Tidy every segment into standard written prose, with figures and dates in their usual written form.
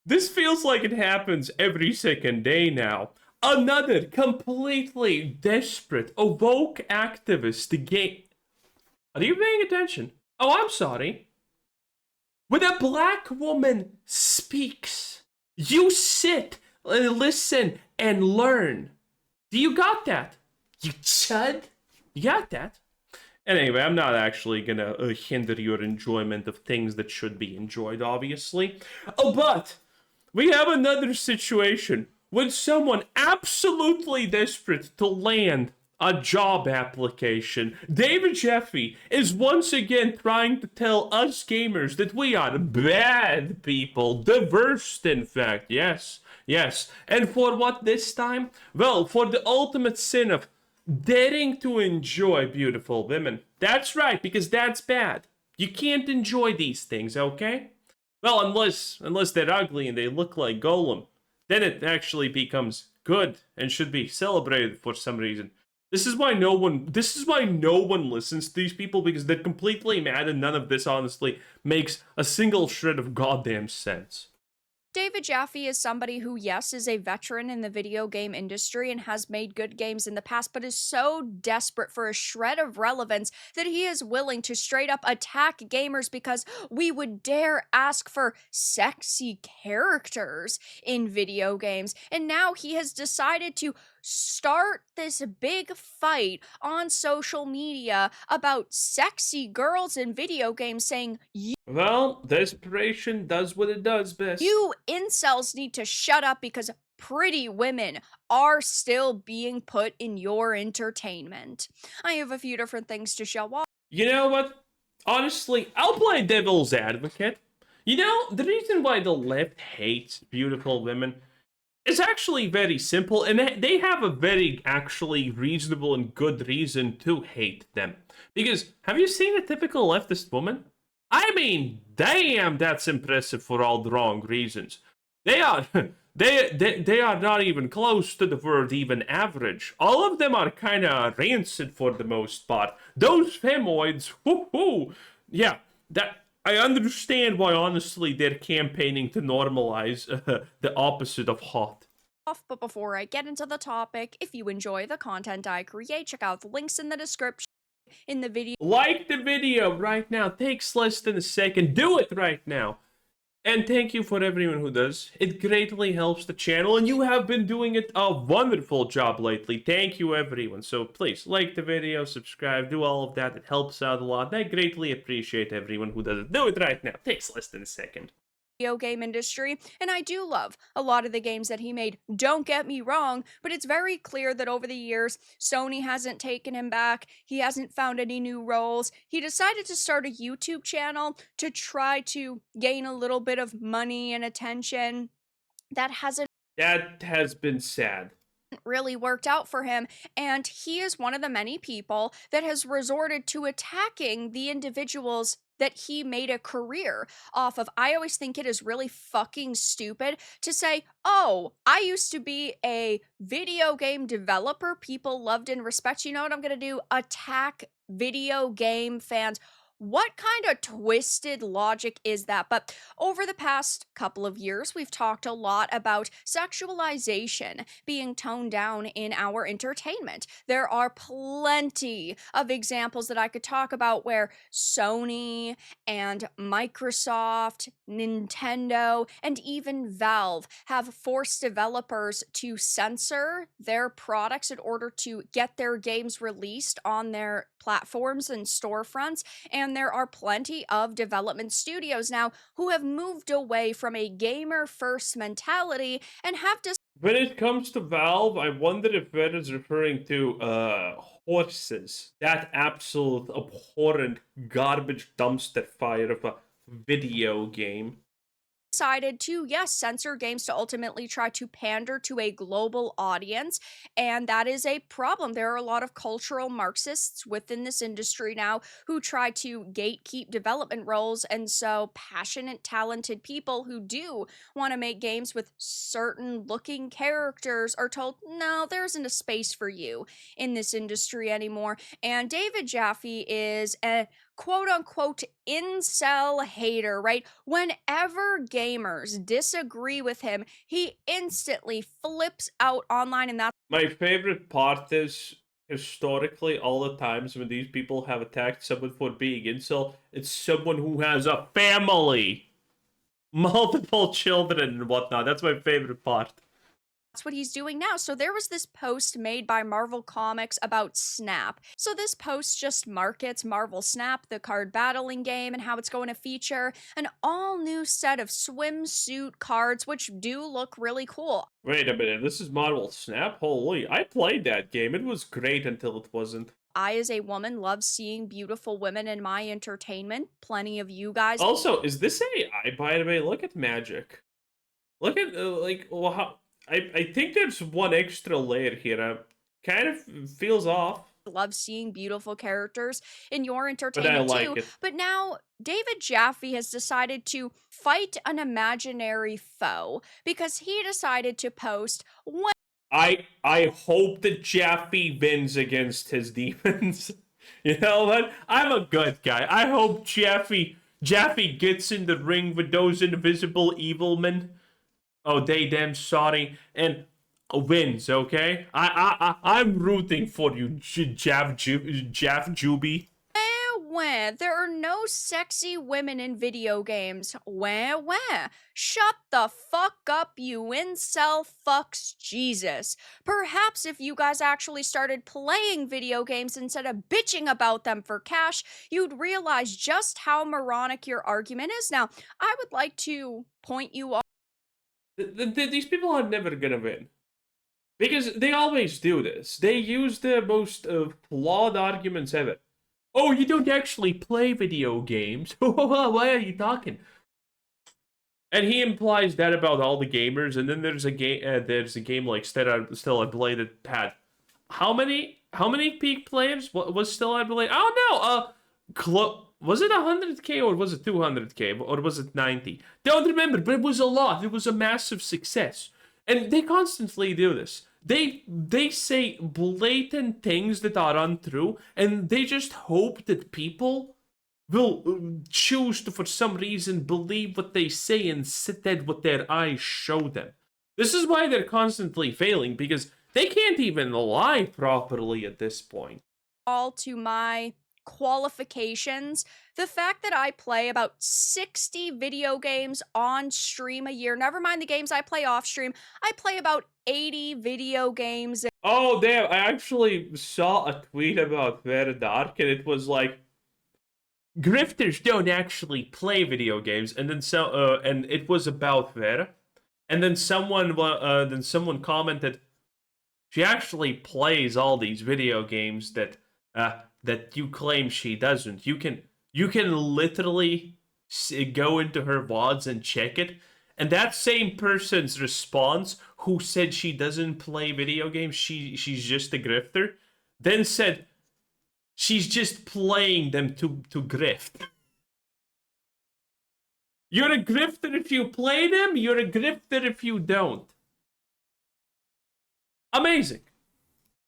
This feels like it happens every second day now. Another completely desperate, awoke activist to gain. Are you paying attention? Oh, I'm sorry. When a black woman speaks, you sit, listen, and learn. Do you got that? You chud? You got that? Anyway, I'm not actually gonna hinder your enjoyment of things that should be enjoyed, obviously. Oh, but we have another situation when someone absolutely desperate to land a job application, David Jeffe, is once again trying to tell us gamers that we are bad people, the worst, in fact. Yes, yes. And for what this time? Well, for the ultimate sin of daring to enjoy beautiful women. That's right, because that's bad. You can't enjoy these things, okay? Well, unless they're ugly and they look like Golem, then it actually becomes good and should be celebrated for some reason. This is why no one listens to these people, because they're completely mad and none of this honestly makes a single shred of goddamn sense. David Jaffe is somebody who, yes, is a veteran in the video game industry and has made good games in the past, but is so desperate for a shred of relevance that he is willing to straight up attack gamers because we would dare ask for sexy characters in video games. And now he has decided to start this big fight on social media about sexy girls in video games, saying, Well, desperation does what it does best. you incels need to shut up because pretty women are still being put in your entertainment. I have a few different things to show off. You know what? Honestly, I'll play devil's advocate. You know, the reason why the left hates beautiful women is actually very simple, and they have a very actually reasonable and good reason to hate them. Because have you seen a typical leftist woman? I mean, damn, that's impressive for all the wrong reasons. They are they are not even close to the word even average. All of them are kind of rancid for the most part. Those femoids, whoo, yeah, that I understand why honestly they're campaigning to normalize the opposite of hot. But before I get into the topic, if you enjoy the content I create, check out the links in the description in the video. Like the video right now. Takes less than a second. Do it right now. And thank you for everyone who does. It greatly helps the channel, and you have been doing it a wonderful job lately. Thank you, everyone. So please, like the video, subscribe, do all of that. It helps out a lot. I greatly appreciate everyone who does it. Do it right now. Takes less than a second. Video game industry, and I do love a lot of the games that he made, don't get me wrong, but it's very clear that over the years, Sony hasn't taken him back, he hasn't found any new roles. He decided to start a YouTube channel to try to gain a little bit of money and attention. That hasn't That has been sad. really worked out for him, and he is one of the many people that has resorted to attacking the individuals that he made a career off of. I always think it is really fucking stupid to say, oh, I used to be a video game developer people loved and respect. You know what I'm gonna do? Attack video game fans. What kind of twisted logic is that? But over the past couple of years, we've talked a lot about sexualization being toned down in our entertainment. There are plenty of examples that I could talk about where Sony and Microsoft, Nintendo, and even Valve have forced developers to censor their products in order to get their games released on their platforms and storefronts. And there are plenty of development studios now who have moved away from a gamer first mentality and have When it comes to Valve, I wonder if Red is referring to horses. That absolute abhorrent garbage dumpster fire of a video game. decided to, yes, censor games to ultimately try to pander to a global audience. And that is a problem. There are a lot of cultural Marxists within this industry now who try to gatekeep development roles. And so, passionate, talented people who do want to make games with certain looking characters are told, no, there isn't a space for you in this industry anymore. And David Jaffe is a quote unquote incel hater, right? Whenever gamers disagree with him, he instantly flips out online, and that's My favorite part is historically all the times when these people have attacked someone for being incel, it's someone who has a family, multiple children and whatnot. That's my favorite part. what he's doing now. So there was this post made by Marvel Comics about Snap. So this post just markets Marvel Snap, the card battling game, and how it's going to feature an all new set of swimsuit cards, which do look really cool. Wait a minute, this is Marvel Snap? Holy, I played that game. It was great until it wasn't. I, as a woman, love seeing beautiful women in my entertainment. Plenty of you guys. Also, is this AI, by the way? Look at magic. Look at, like, well, how... I think there's one extra layer here. Kind of feels off. Love seeing beautiful characters in your But I entertainment like too. it. But now David Jaffe has decided to fight an imaginary foe because he decided to post one I hope that Jaffe wins against his demons. You know what? I'm a good guy. I hope Jaffe gets in the ring with those invisible evil men. Oh, they them sorry, and wins. Okay, I'm rooting for you, Jav Juby. wah. There are no sexy women in video games. Wah wah. Shut the fuck up, you incel fucks, Jesus. Perhaps if you guys actually started playing video games instead of bitching about them for cash, you'd realize just how moronic your argument is. Now, I would like to point you all. These people are never gonna win. Because they always do this. They use the most flawed arguments ever. Oh, you don't actually play video games. Why are you talking? And he implies that about all the gamers. And then there's a game like Still I Blade that had how many peak players? What was Still I Blade? Oh no. Was it 100k or was it 200k or was it 90? Don't remember, but it was a lot. It was a massive success. And they constantly do this. They say blatant things that are untrue, and they just hope that people will choose to, for some reason, believe what they say instead what their eyes show them. This is why they're constantly failing, because they can't even lie properly at this point. All to my qualifications. The fact that I play about 60 video games on stream a year, never mind the games I play off stream, I play about 80 video games. Oh, damn, I actually saw a tweet about Very Dark, and it was like, grifters don't actually play video games, and then and it was about Vera, and then someone commented, she actually plays all these video games that you claim she doesn't. You can literally go into her VODs and check it. And that same person's response, who said she doesn't play video games, she's just a grifter, then said she's just playing them to grift. You're a grifter if you play them, you're a grifter if you don't. Amazing.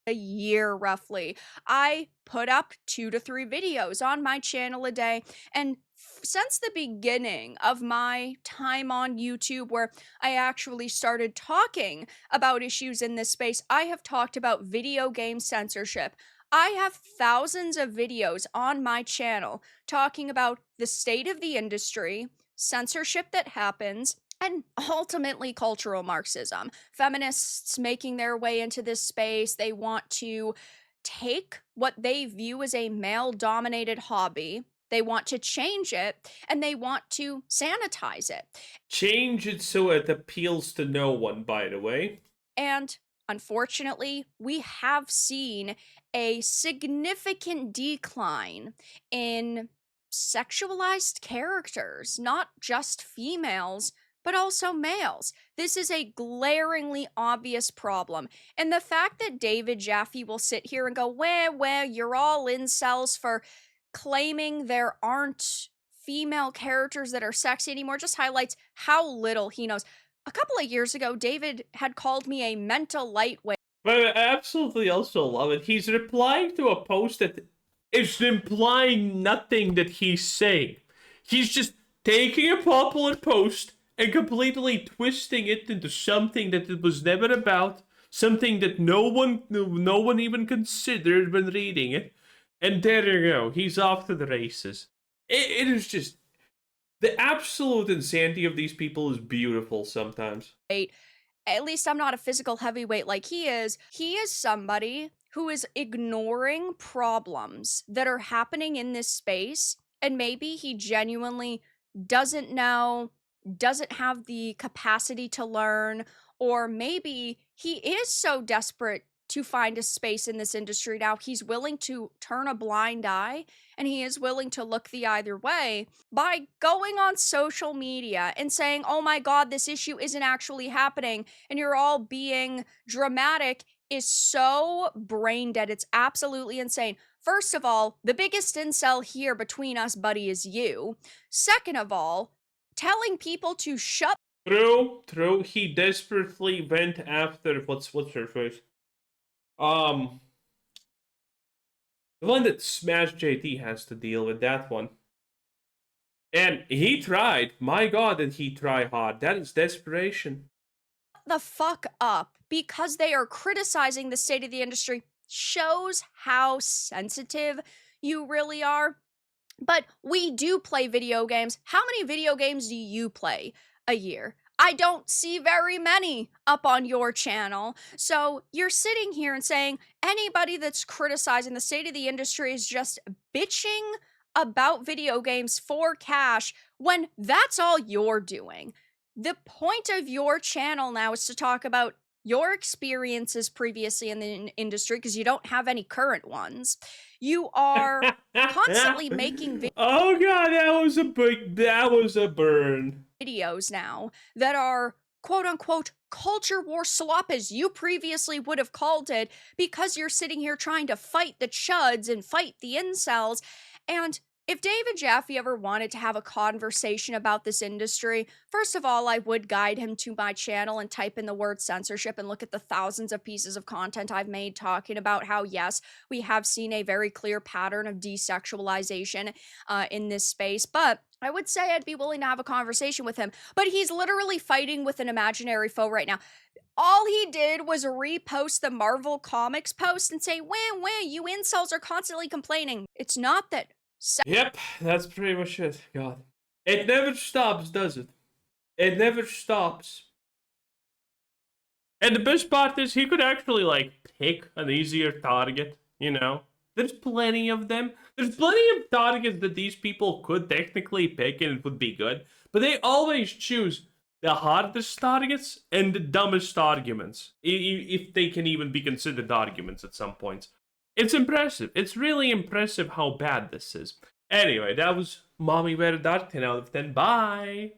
A year roughly. I put up 2 to 3 videos on my channel a day, and since the beginning of my time on YouTube, where I actually started talking about issues in this space, I have talked about video game censorship. I have thousands of videos on my channel talking about the state of the industry, censorship that happens, and ultimately cultural Marxism. Feminists making their way into this space, they want to take what they view as a male-dominated hobby, they want to change it, and they want to sanitize it. Change it so it appeals to no one, by the way. And unfortunately, we have seen a significant decline in sexualized characters, not just females, but also males. This is a glaringly obvious problem. And the fact that David Jaffe will sit here and go, well, you're all incels for claiming there aren't female characters that are sexy anymore, just highlights how little he knows. A couple of years ago, David had called me a mental lightweight. But I absolutely also love it. He's replying to a post that is implying nothing that he's saying. He's just taking a popular post and completely twisting it into something that it was never about, something that no one even considered when reading it. And there you go, he's off to the races. It is just the absolute insanity of these people is beautiful sometimes. At least I'm not a physical heavyweight like he is. He is somebody who is ignoring problems that are happening in this space, and maybe he genuinely doesn't know, doesn't have the capacity to learn, or maybe he is so desperate to find a space in this industry now, he's willing to turn a blind eye, and he is willing to look the either way by going on social media and saying, oh my God, this issue isn't actually happening, and you're all being dramatic, is so brain dead. It's absolutely insane. First of all, the biggest incel here between us, buddy, is you. Second of all, telling people to shut. True. He desperately went after what's her face? The one that Smash JT has to deal with, that one. And he tried. My God, did he try hard. That is desperation. The fuck up, because they are criticizing the state of the industry shows how sensitive you really are. But we do play video games. How many video games do you play a year? I don't see very many up on your channel. So you're sitting here and saying anybody that's criticizing the state of the industry is just bitching about video games for cash when that's all you're doing. The point of your channel now is to talk about your experiences previously in the industry, because you don't have any current ones. You are constantly making oh God, that was a burn. Videos now that are quote unquote culture war slop, as you previously would have called it, because you're sitting here trying to fight the chuds and fight the incels. And if David Jaffe ever wanted to have a conversation about this industry, first of all, I would guide him to my channel and type in the word censorship and look at the thousands of pieces of content I've made talking about how, yes, we have seen a very clear pattern of desexualization in this space. But I would say I'd be willing to have a conversation with him. But he's literally fighting with an imaginary foe right now. All he did was repost the Marvel Comics post and say, wah, you incels are constantly complaining. It's not that. Yep, that's pretty much it. God. It never stops, does it? It never stops. And the best part is he could actually, like, pick an easier target, you know? There's plenty of them. There's plenty of targets that these people could technically pick and it would be good. But they always choose the hardest targets and the dumbest arguments. If they can even be considered arguments at some points. It's impressive. It's really impressive how bad this is. Anyway, that was Mommy Wear Dark, 10 out of 10. Bye!